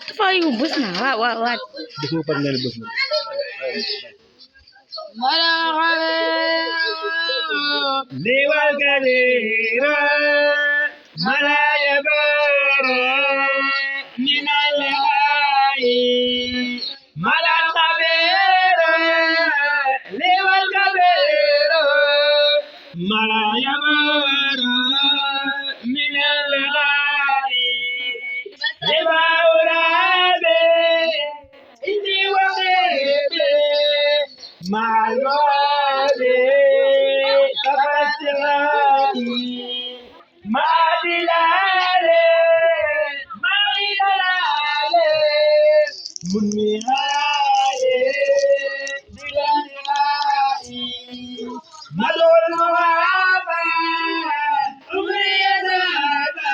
Tufa ubus na. What? Di ko pa nalabas mo. Liwal Galera, Malaya Bara, Minalai, Malakabera, Liwal Galera, Malaya Bara, Minalai, Libaurabe, Indiwabebe, Malwale, Kapatirani, Madilale, Maridalale, Munirale, Dilanilai, Malol Mawaba, Umriyadaba,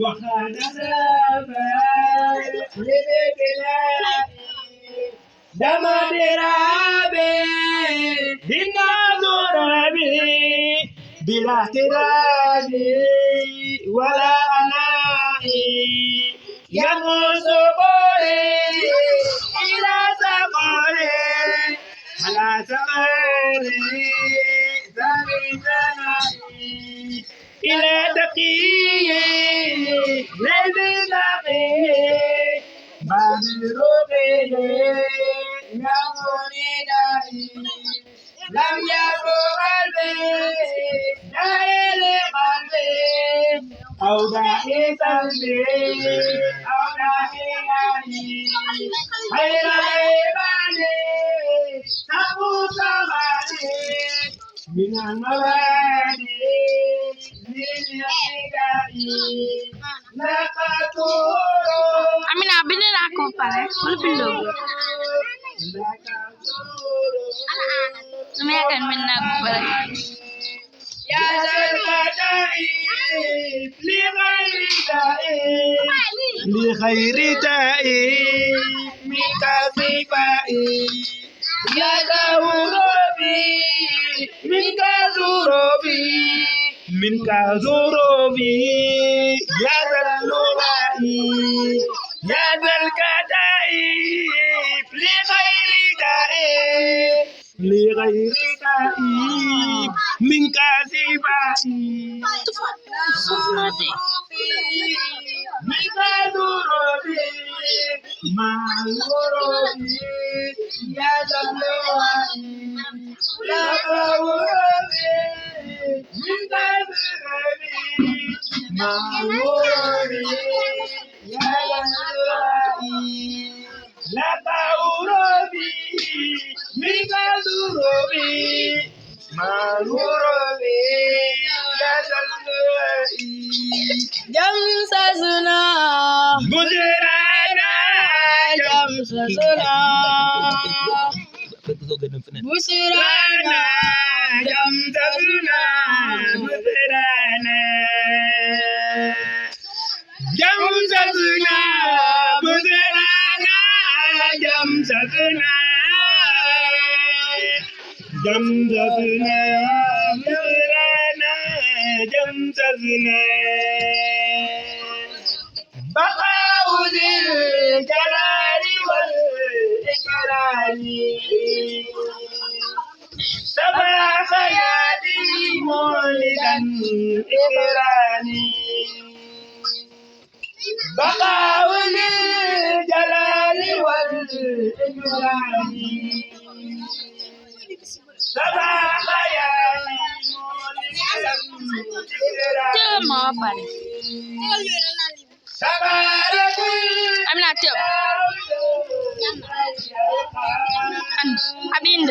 Wakadadaba, Libelai, Damaderabe, Hinadurabe, Bilatirabe, Wala Anai, Yamusubore, Ilasabore, Alasamare, Zabitanai, Ilatakiye, Lezilabe, Babirobe, Yamonidai, Lam Yagobalbe, Daele Balbe, Auda Esalbe, Auda Eani, Haira Ebane, Tabu Kamane, Minamawadi, Niniagai, Nakaturo, Amin abin na ako pare. Wala pindog. Namaya kan min na ako pare. Ya Zalmatai, لغير داعي منك صفائي يا ذوروبي منك ذوروبي منك ذوروبي يا ذا اللغائي يا ذا الكدائي لغير داعي لغير داعي منك صفائي Sufmati. Mikadurobi, Mangurobi, Yadalawai, Lakawurobi, Mikadurobi, Mangurobi, Yadalawai, Lakawurobi, Mikadurobi, Mangurobi, Yadalawai. Jamsasuna. Buzurana, Jamsasuna. Busurana. Jamsasuna, Buzurana, Jamsasuna, Buzurana, Jamsasuna, Jamsasuna, Buzurana, Jamsasuna. بقاء ذي الجلال والإكرام سبع حياتي مولدا إيراني بقاء ذي الجلال والإكرام سبع حياتي مولدا Tell mo pare. I'm not tell. Abind.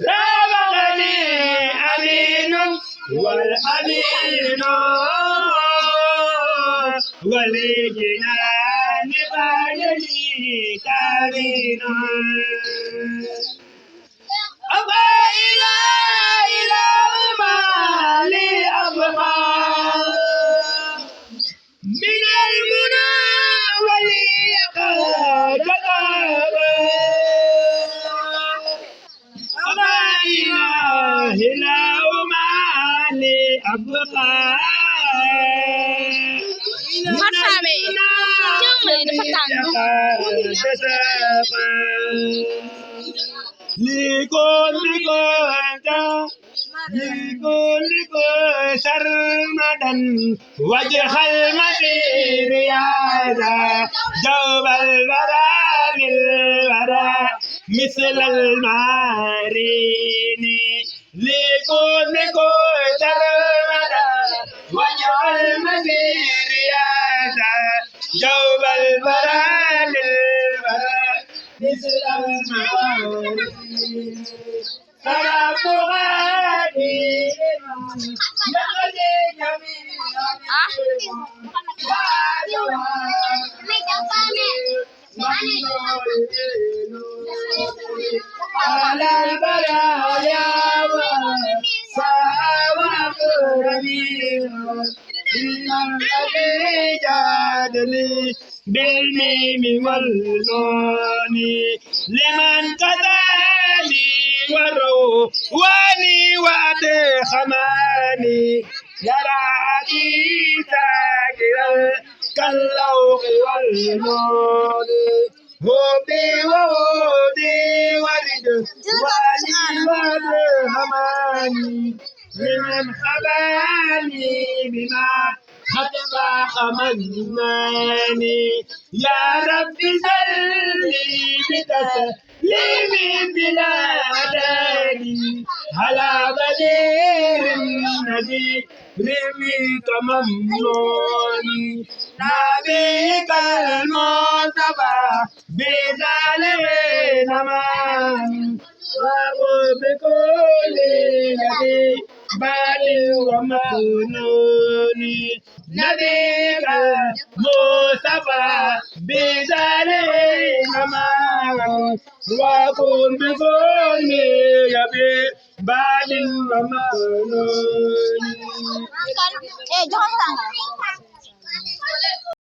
رابغني أمين والأمين والجنان بعدني كامين أبا إله ما أبقى Masabi. Yung mali na patang. لكل سرمدا وجه المسير يا ذا جوب الورى للورى مثل المارين لكل سرمدا وجه المسير يا ذا جوب الورى للورى مثل المارين سراب غادي يغلي جميعا على البرايا وساوى كرمين الذي جادني بالميم والنون لمن كذاني ورواني وأدخماني يراني ساكرا كاللوح والنور هودي وهودي ورد واني وأدخماني لمن خباني بما خطبا خمناني يا رب سلي بتسليم بلا داني على بدير النبي رميك ممنوني نبيك المصطفى بذلك نمان وبكل نبي بال ومكنون نبيك مصطفى بذلك نمان وكن بكل نبي بال ومكنون Jangan tangan.